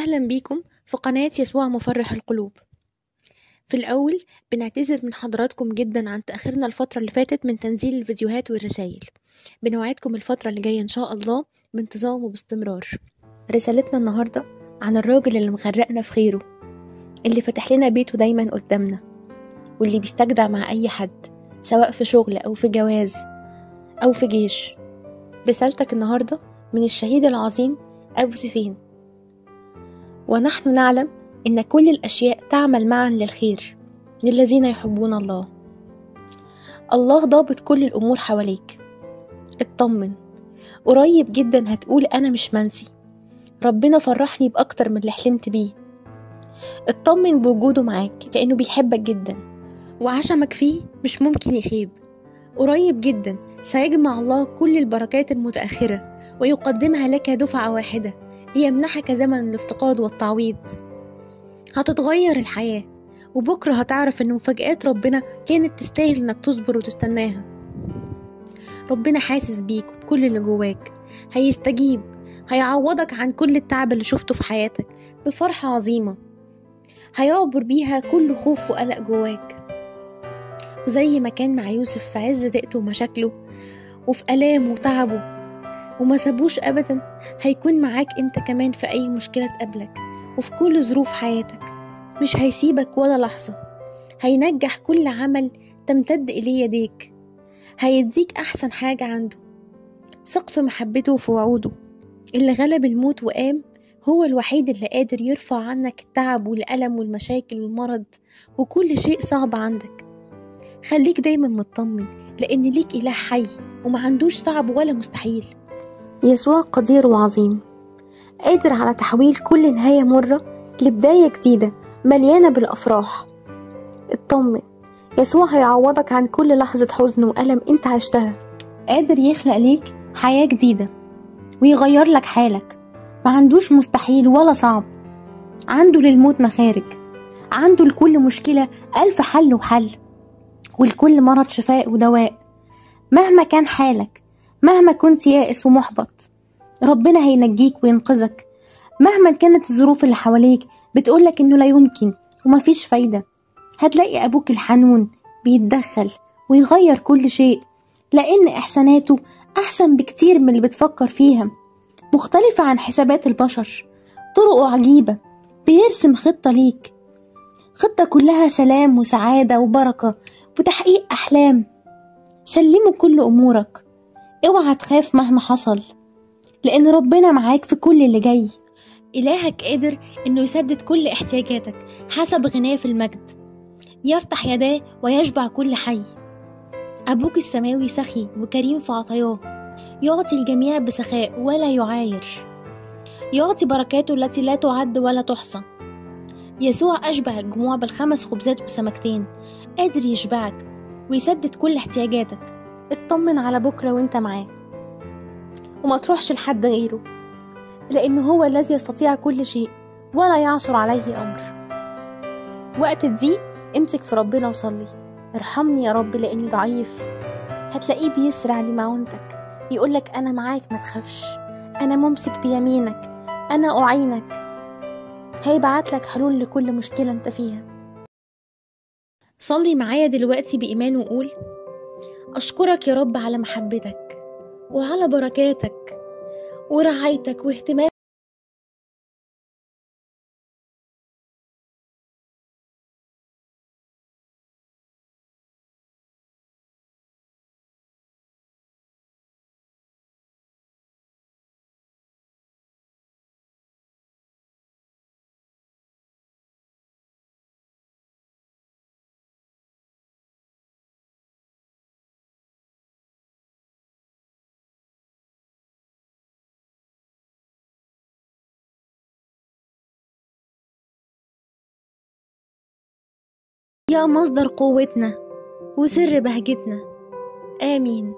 أهلا بيكم في قناة يسوع مفرح القلوب. في الأول بنعتذر من حضراتكم جدا عن تأخيرنا الفترة اللي فاتت من تنزيل الفيديوهات والرسائل. بنوعدكم الفترة اللي جاية إن شاء الله بانتظام وباستمرار. رسالتنا النهاردة عن الراجل اللي مغرقنا في خيره، اللي فتح لنا بيته دايما قدامنا، واللي بيستجدع مع أي حد سواء في شغل أو في جواز أو في جيش. رسالتك النهاردة من الشهيد العظيم أبو سفين. ونحن نعلم إن كل الأشياء تعمل معا للخير للذين يحبون الله. الله ضابط كل الأمور حواليك. اطمن، قريب جدا هتقول أنا مش منسي، ربنا فرحني بأكتر من اللي حلمت بيه. اطمن بوجوده معاك لأنه بيحبك جدا، وعشمك فيه مش ممكن يخيب. قريب جدا سيجمع الله كل البركات المتأخرة ويقدمها لك دفعة واحدة ليمنحك زمن الافتقاد والتعويض. هتتغير الحياة، وبكرة هتعرف ان مفاجآت ربنا كانت تستاهل انك تصبر وتستناها. ربنا حاسس بيك وبكل اللي جواك، هيستجيب، هيعوضك عن كل التعب اللي شفته في حياتك بفرحة عظيمة هيعبر بيها كل خوف وقلق جواك. وزي ما كان مع يوسف في عز ضيقته ومشاكله وفي آلامه وتعبه وما سابوش أبدا، هيكون معاك انت كمان في أي مشكلة تقابلك وفي كل ظروف حياتك. مش هيسيبك ولا لحظة، هينجح كل عمل تمتد إليه يديك، هيديك أحسن حاجة عنده. ثق في محبته وفي وعوده. اللي غلب الموت وقام هو الوحيد اللي قادر يرفع عنك التعب والألم والمشاكل والمرض وكل شيء صعب عندك. خليك دايما مطمن لأن ليك إله حي وما عندوش صعب ولا مستحيل. يسوع قدير وعظيم، قادر على تحويل كل نهاية مرة لبداية جديدة مليانة بالأفراح. اطمن، يسوع هيعوضك عن كل لحظة حزن وألم انت عشتها. قادر يخلق ليك حياة جديدة ويغير لك حالك. ما عندوش مستحيل ولا صعب، عنده للموت مخارج، عنده لكل مشكلة ألف حل وحل، ولكل مرض شفاء ودواء. مهما كان حالك، مهما كنت يائس ومحبط، ربنا هينجيك وينقذك. مهما كانت الظروف اللي حواليك بتقولك انه لا يمكن ومفيش فايدة، هتلاقي ابوك الحنون بيتدخل ويغير كل شيء، لان احساناته احسن بكتير من اللي بتفكر فيها، مختلفة عن حسابات البشر. طرقه عجيبة، بيرسم خطة ليك، خطة كلها سلام وسعادة وبركة وتحقيق احلام. سلمه كل امورك، اوعى تخاف مهما حصل، لان ربنا معاك في كل اللي جاي. إلهك قادر إنه يسدد كل احتياجاتك حسب غناه في المجد، يفتح يداه ويشبع كل حي. أبوك السماوي سخي وكريم في عطاياه، يعطي الجميع بسخاء ولا يعاير، يعطي بركاته التي لا تعد ولا تحصى. يسوع أشبع الجموع ب5 خبزات وسمكتين، قادر يشبعك ويسدد كل احتياجاتك. اطمن على بكرة وانت معاه، وما تروحش لحد غيره، لأنه هو الذي يستطيع كل شيء ولا يعثر عليه أمر. وقت الضيق امسك في ربنا وصلي، ارحمني يا رب لأني ضعيف. هتلاقيه بيسرع لمعونتك، يقولك أنا معاك ما تخافش، أنا ممسك بيمينك، أنا أعينك. هيبعتلك حلول لكل مشكلة انت فيها. صلي معايا دلوقتي بإيمان وقول: أشكرك يا رب على محبتك وعلى بركاتك ورعايتك واهتمامك. يا مصدر قوتنا وسر بهجتنا، آمين.